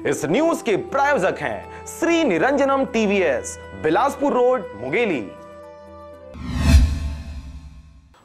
इस न्यूज के प्रायोजक हैं श्री निरंजनम टीवीएस, बिलासपुर रोड, मुंगेली।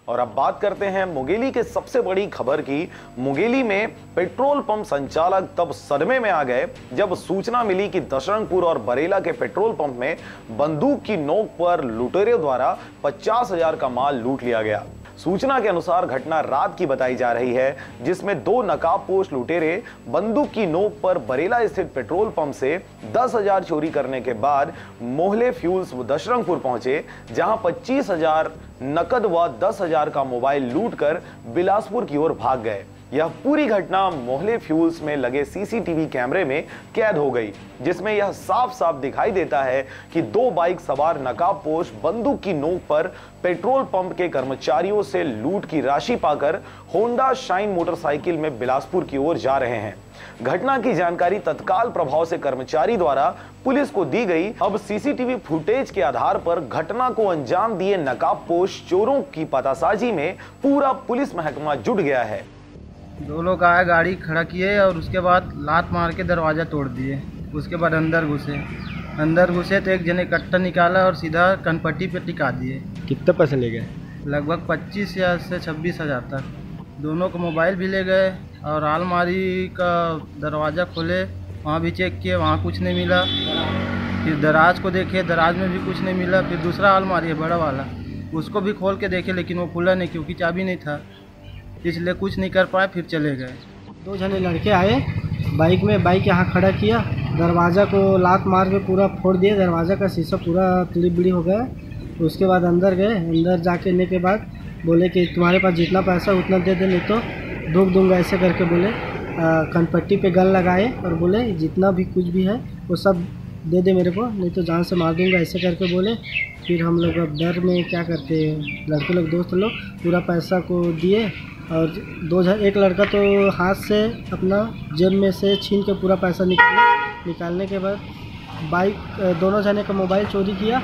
और अब बात करते हैं मुंगेली के सबसे बड़ी खबर की। मुंगेली में पेट्रोल पंप संचालक तब सदमे में आ गए जब सूचना मिली कि दशरंगपुर और बरेला के पेट्रोल पंप में बंदूक की नोक पर लुटेरों द्वारा 50,000 का माल लूट लिया गया। सूचना के अनुसार घटना रात की बताई जा रही है, जिसमें 2 नकाबपोश लुटेरे बंदूक की नोक पर बरेला स्थित पेट्रोल पंप से 10,000 चोरी करने के बाद मोहले फ्यूल्स दशरंगपुर पहुंचे, जहां 25,000 नकद व 10,000 का मोबाइल लूटकर बिलासपुर की ओर भाग गए। यह पूरी घटना मोहले फ्यूल्स में लगे सीसीटीवी कैमरे में कैद हो गई, जिसमें यह साफ साफ दिखाई देता है कि 2 बाइक सवार नकाबपोश बंदूक की नोक पर पेट्रोल पंप के कर्मचारियों से लूट की राशि पाकर होंडा शाइन मोटरसाइकिल में बिलासपुर की ओर जा रहे हैं। घटना की जानकारी तत्काल प्रभाव से कर्मचारी द्वारा पुलिस को दी गई। अब सीसीटीवी फुटेज के आधार पर घटना को अंजाम दिए नकाबपोश चोरों की पतासाजी में पूरा पुलिस महकमा जुट गया है। 2 लोग आए, गाड़ी खड़ा किए और उसके बाद लात मार के दरवाज़ा तोड़ दिए। उसके बाद अंदर घुसे तो एक जने कट्टा निकाला और सीधा कनपट्टी पे टिका दिए। कितने पैसे ले गए? लगभग 25,000 से 26,000 तक। दोनों का मोबाइल भी ले गए और अलमारी का दरवाज़ा खोले, वहाँ भी चेक किए, वहाँ कुछ नहीं मिला। फिर दराज को देखे, दराज में भी कुछ नहीं मिला। फिर दूसरा अलमारी है बड़ा वाला, उसको भी खोल के देखे, लेकिन वो खुला नहीं क्योंकि चाबी नहीं था, इसलिए कुछ नहीं कर पाए। फिर चले गए। 2 जने लड़के आए बाइक में, बाइक यहाँ खड़ा किया, दरवाज़ा को लात मार के पूरा फोड़ दिए, दरवाज़ा का शीशा पूरा तिली-बिली हो गया। उसके बाद अंदर गए, अंदर जाके लेने के बाद बोले कि तुम्हारे पास जितना पैसा उतना दे दे, नहीं तो धूप दूंगा, ऐसे करके बोले। कनपट्टी पे गन लगाए और बोले जितना भी कुछ भी है वो सब दे दे मेरे को, नहीं तो जान से मार दूंगा, ऐसे करके बोले। फिर हम लोग अब डर में क्या करते, लड़के लोग दोस्त लोग पूरा पैसा को दिए और एक लड़का तो हाथ से अपना जेब में से छीन के पूरा पैसा निकालने के बाद बाइक, दोनों जने का मोबाइल चोरी किया,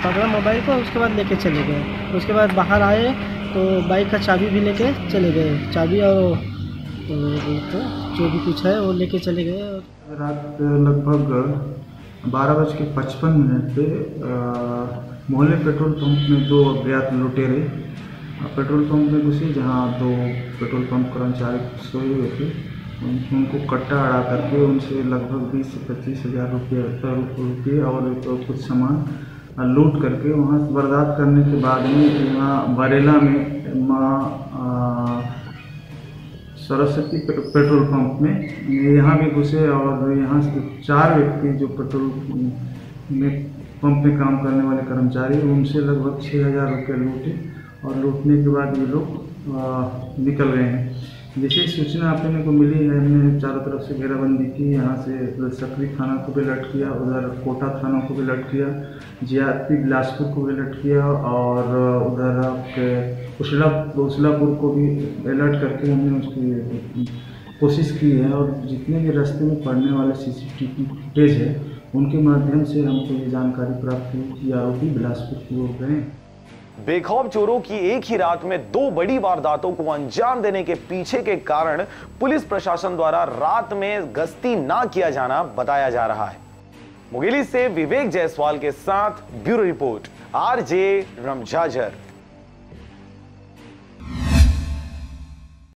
पकड़ा मोबाइल को, उसके बाद लेके चले गए। उसके बाद बाहर आए तो बाइक का चाबी भी लेके चले गए, चाबी और तो जो भी कुछ है वो लेके चले गए। रात लगभग 12:55 पे मोहल्ले पेट्रोल पंप में 2 अज्ञात लुटेरे पेट्रोल पंप में घुसे, जहां 2 पेट्रोल पंप कर्मचारी सोए हुए थे। उनको कट्टा अड़ा करके उनसे लगभग 20 से 25,000 रुपये और कुछ सामान लूट करके वहां से बर्बाद करने के बाद में यहाँ बरेला में माँ सरस्वती पेट्रोल पंप में यहाँ भी घुसे और यहाँ से 4 व्यक्ति जो पेट्रोल में पंप में काम करने वाले कर्मचारी, उनसे लगभग 6,000 रुपये लूटे और लूटने के बाद ये लोग निकल गए हैं। जैसे ही सूचना अपने को मिली है, हमने चारों तरफ से घेराबंदी की। यहाँ से सकरी थाना को भी अलर्ट किया, उधर कोटा थाना को भी अलर्ट किया, जीआरपी बिलासपुर को भी अलर्ट किया और उधर उछलापुर को भी अलर्ट करके हमने उसकी कोशिश की है। और जितने भी रास्ते में पड़ने वाले सीसीटीवी फुटेज है, उनके माध्यम से हमको ये जानकारी प्राप्त हुई कि आरोपी बिलासपुर की ओर गए। बेखौफ चोरों की एक ही रात में 2 बड़ी वारदातों को अंजाम देने के पीछे के कारण पुलिस प्रशासन द्वारा रात में गश्ती ना किया जाना बताया जा रहा है। मुंगेली से विवेक जायसवाल के साथ ब्यूरो रिपोर्ट, आरजे रमझाझर।